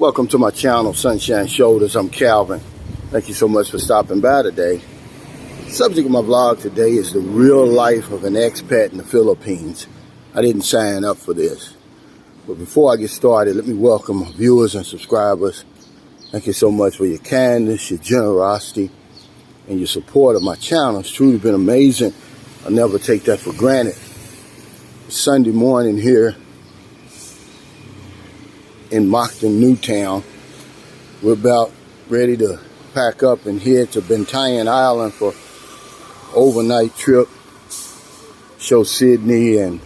Welcome to my channel, Sunshine Shoulders. I'm Calvin. Thank you so much for stopping by today. The subject of my vlog today is the real life of an expat in the Philippines. I didn't sign up for this. But before I get started, let me welcome my viewers and subscribers. Thank you so much for your kindness, your generosity, and your support of my channel. It's truly been amazing. I'll never take that for granted. It's Sunday morning here in Moncton, Newtown. We're about ready to pack up and head to Bantayan Island for overnight trip. Show Sydney and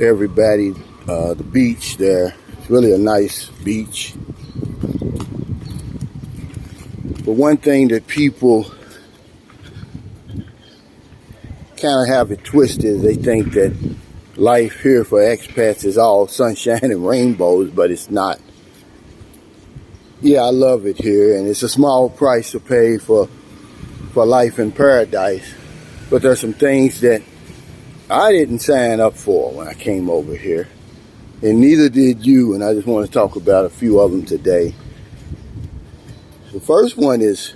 everybody the beach there. It's really a nice beach. But one thing that people kind of have it twisted is they think that life here for expats is all sunshine and rainbows, but it's not. Yeah, I love it here, and it's a small price to pay for life in paradise. But there's some things that I didn't sign up for when I came over here, and neither did you, and I just want to talk about a few of them today. The first one is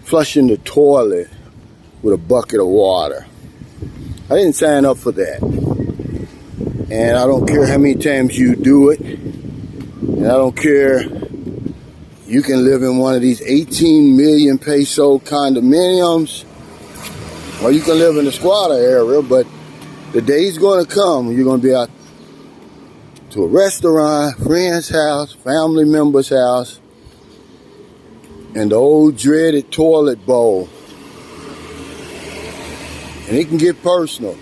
flushing the toilet with a bucket of water. I didn't sign up for that. And I don't care how many times you do it. And I don't care. You can live in one of these 18 million peso condominiums, or you can live in the squatter area, but the day's going to come when you're going to be out to a restaurant, friend's house, family member's house, and the old dreaded toilet bowl. And it can get personal.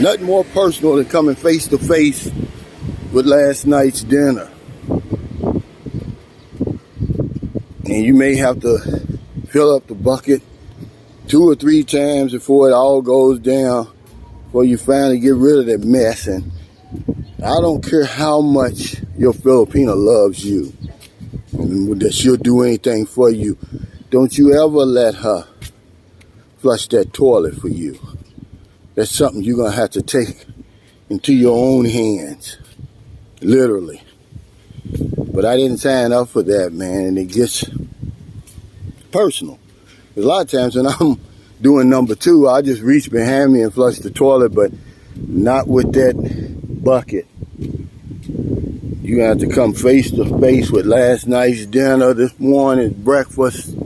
Nothing more personal than coming face to face with last night's dinner. And you may have to fill up the bucket 2 or 3 times before it all goes down, before you finally get rid of that mess. And I don't care how much your Filipina loves you and that she'll do anything for you. Don't you ever let her flush that toilet for you. That's something you're going to have to take into your own hands. Literally. But I didn't sign up for that, man, and it gets personal. A lot of times when I'm doing number 2, I just reach behind me and flush the toilet, but not with that bucket. You're going to have to come face to face with last night's dinner, this morning's breakfast.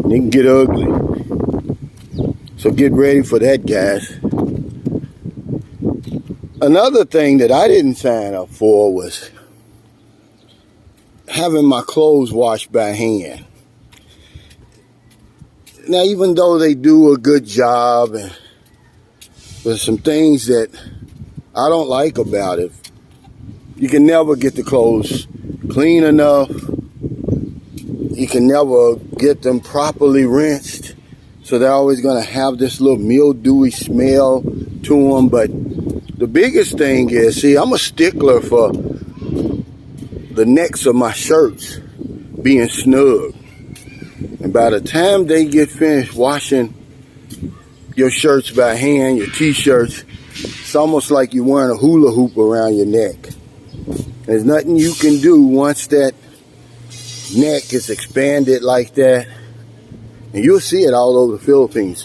It can get ugly. So get ready for that, guys. Another thing that I didn't sign up for was having my clothes washed by hand. Now, even though they do a good job, and there's some things that I don't like about it. You can never get the clothes clean enough. You can never get them properly rinsed. So they're always going to have this little mildewy smell to them. But the biggest thing is, see, I'm a stickler for the necks of my shirts being snug. And by the time they get finished washing your shirts by hand, your t-shirts, it's almost like you're wearing a hula hoop around your neck. There's nothing you can do once that neck is expanded like that, and you'll see it all over the Philippines.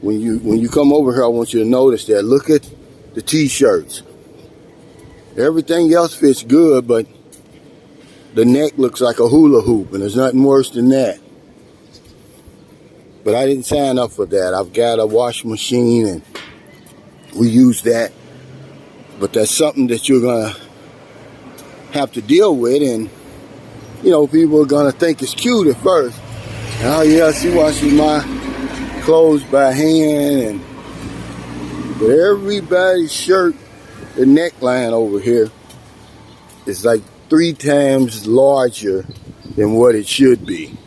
When you come over here, I want you to notice that. Look at the t-shirts. Everything else fits good, but the neck looks like a hula hoop, and there's nothing worse than that. But I didn't sign up for that. I've got a wash machine, and we use that. But that's something that you're gonna have to deal with, and you know, people are gonna think it's cute at first. Oh yeah, she washes my clothes by hand, but everybody's shirt, the neckline over here is like 3 times larger than what it should be.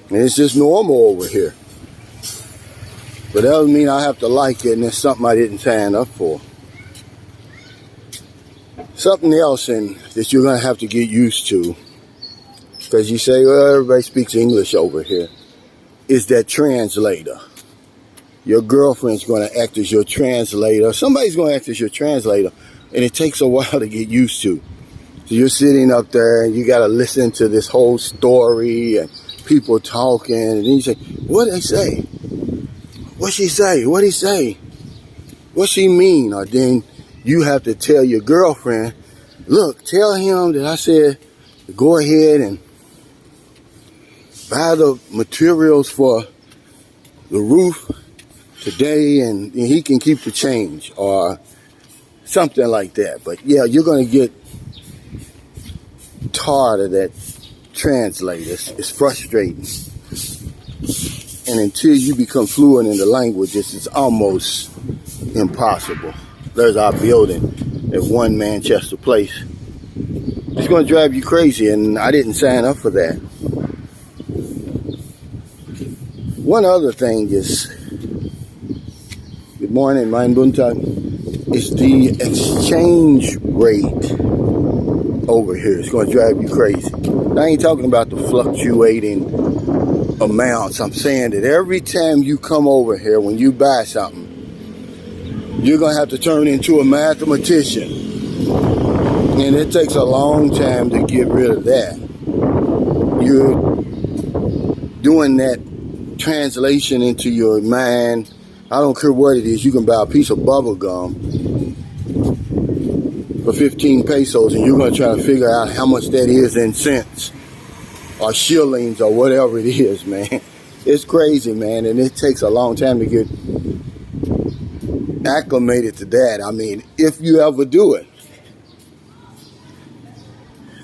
And it's just normal over here. But that doesn't mean I have to like it, and it's something I didn't sign up for. Something else that you're gonna have to get used to, because you say, well, everybody speaks English over here, is that translator. your girlfriend's going to act as your translator. Somebody's going to act as your translator, and it takes a while to get used to. So you're sitting up there, and you got to listen to this whole story and people talking, and then you say, what did they say? What she say? What he say? What she mean? Or then you have to tell your girlfriend, look, tell him that I said, go ahead and buy the materials for the roof today, and he can keep the change, or something like that. But yeah, you're going to get tired of that translator. It's frustrating. And until you become fluent in the languages, it's almost impossible. There's our building at 1 Manchester Place. It's going to drive you crazy, and I didn't sign up for that. One other thing is, good morning, mein Buntag, is the exchange rate over here. It's going to drive you crazy. I ain't talking about the fluctuating amounts. I'm saying that every time you come over here, when you buy something, you're going to have to turn into a mathematician. And it takes a long time to get rid of that. You're doing that translation into your mind. I don't care what it is. You can buy a piece of bubble gum for 15 pesos, and you're going to try to figure out how much that is in cents or shillings or whatever it is, man. It's crazy, man, and it takes a long time to get acclimated to that. I mean, if you ever do it.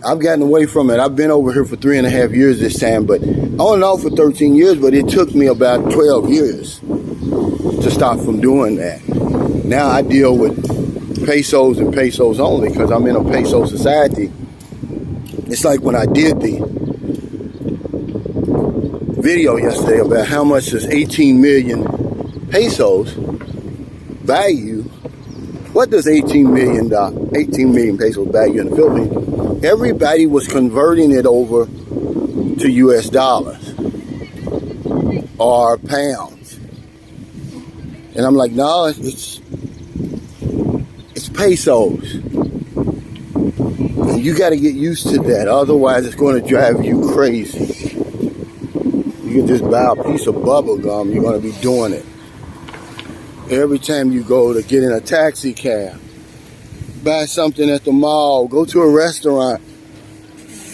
I've gotten away from it. I've been over here for 3.5 years this time, but on and off for 13 years, but it took me about 12 years to stop from doing that. Now I deal with pesos and pesos only because I'm in a peso society. It's like when I did the video yesterday about how much does 18 million pesos value. What does 18 million pesos value in the Philippines? Everybody was converting it over to US dollars or pounds. And I'm like, no, it's pesos. And you got to get used to that. Otherwise, it's going to drive you crazy. You can just buy a piece of bubble gum. You're going to be doing it. Every time you go to get in a taxi cab, buy something at the mall, go to a restaurant,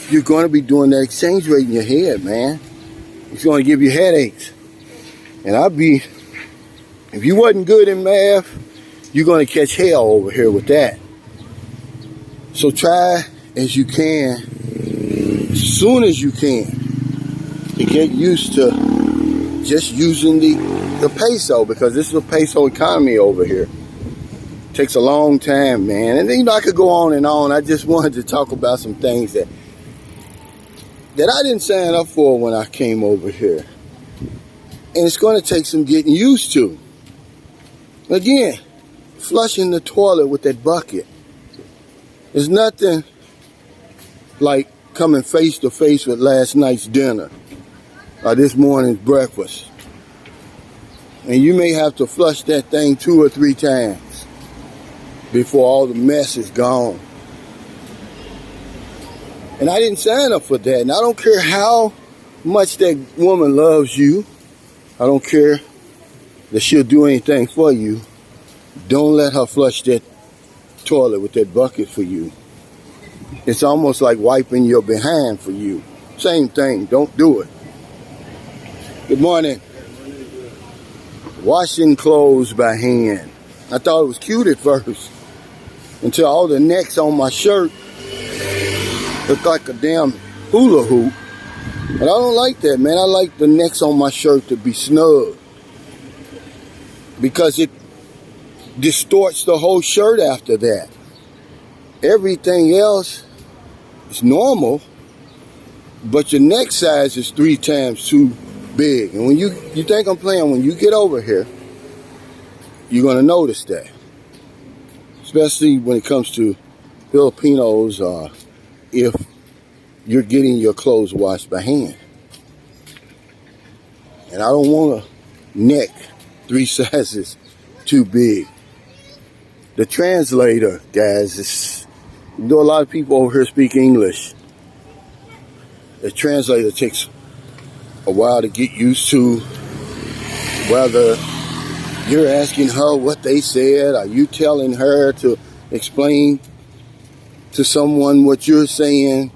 you're going to be doing that exchange rate in your head, man. It's going to give you headaches. And if you wasn't good in math, you're going to catch hell over here with that. So try as you can, as soon as you can, to get used to just using the peso, because this is a peso economy over here. It takes a long time, man. And then, I could go on and on. I just wanted to talk about some things that I didn't sign up for when I came over here. And it's going to take some getting used to. Again, flushing the toilet with that bucket. There's nothing like coming face to face with last night's dinner or this morning's breakfast. And you may have to flush that thing 2 or 3 times before all the mess is gone. And I didn't sign up for that. And I don't care how much that woman loves you. I don't care that she'll do anything for you. Don't let her flush that toilet with that bucket for you. It's almost like wiping your behind for you. Same thing. Don't do it. Good morning. Washing clothes by hand. I thought it was cute at first, until all the necks on my shirt look like a damn hula hoop. But I don't like that, man. I like the necks on my shirt to be snug, because it distorts the whole shirt after that. Everything else is normal, but your neck size is 3 times too big. And when you think I'm playing, when you get over here, you're going to notice that. Especially when it comes to Filipinos, if you're getting your clothes washed by hand. And I don't want a neck 3 sizes too big. The translator, guys, you know, a lot of people over here speak English. The translator takes a while to get used to, whether you're asking her what they said, or you telling her to explain to someone what you're saying.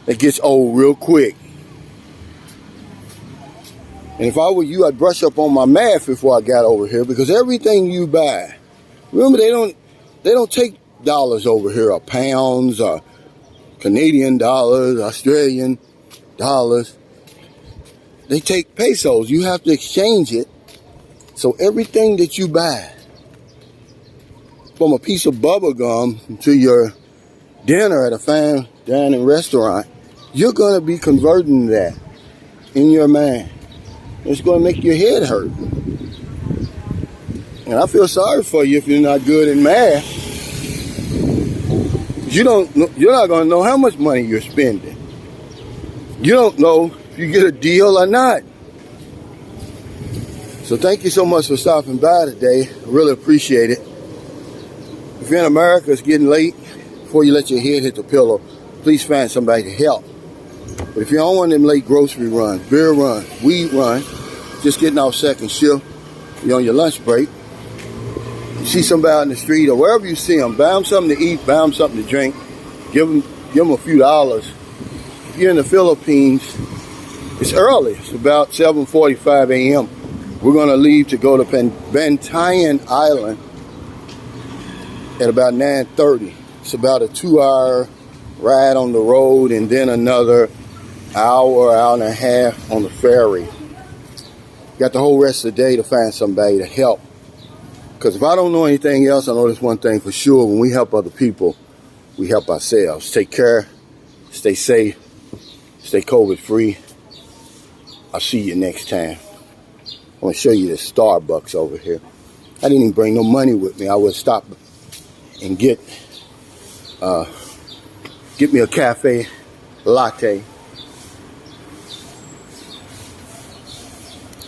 It gets old real quick. And if I were you, I'd brush up on my math before I got over here, because everything you buy, remember, they don't take dollars over here, or pounds, or Canadian dollars, Australian dollars. They take pesos. You have to exchange it. So everything that you buy, from a piece of bubble gum to your dinner at a fine dining restaurant, you're going to be converting that in your mind. It's going to make your head hurt. And I feel sorry for you if you're not good in math. You're not going to know how much money you're spending. You don't know if you get a deal or not. So thank you so much for stopping by today. I really appreciate it. If you're in America, it's getting late. Before you let your head hit the pillow, please find somebody to help. But if you're on one of them late grocery runs, beer runs, weed runs, just getting off second shift, you're on your lunch break, you see somebody out in the street or wherever you see them, buy them something to eat, buy them something to drink, give them a few dollars. If you're in the Philippines, it's early. It's about 7:45 a.m. We're going to leave to go to Bantayan Island at about 9:30. It's about a 2-hour ride on the road, and then another hour and a half on the ferry. Got the whole rest of the day to find somebody to help. Because if I don't know anything else, I know this one thing for sure. When we help other people, we help ourselves. Take care, stay safe, stay COVID free. I'll see you next time. I'm going to show you this Starbucks over here. I didn't even bring no money with me. I would stop and get me a cafe latte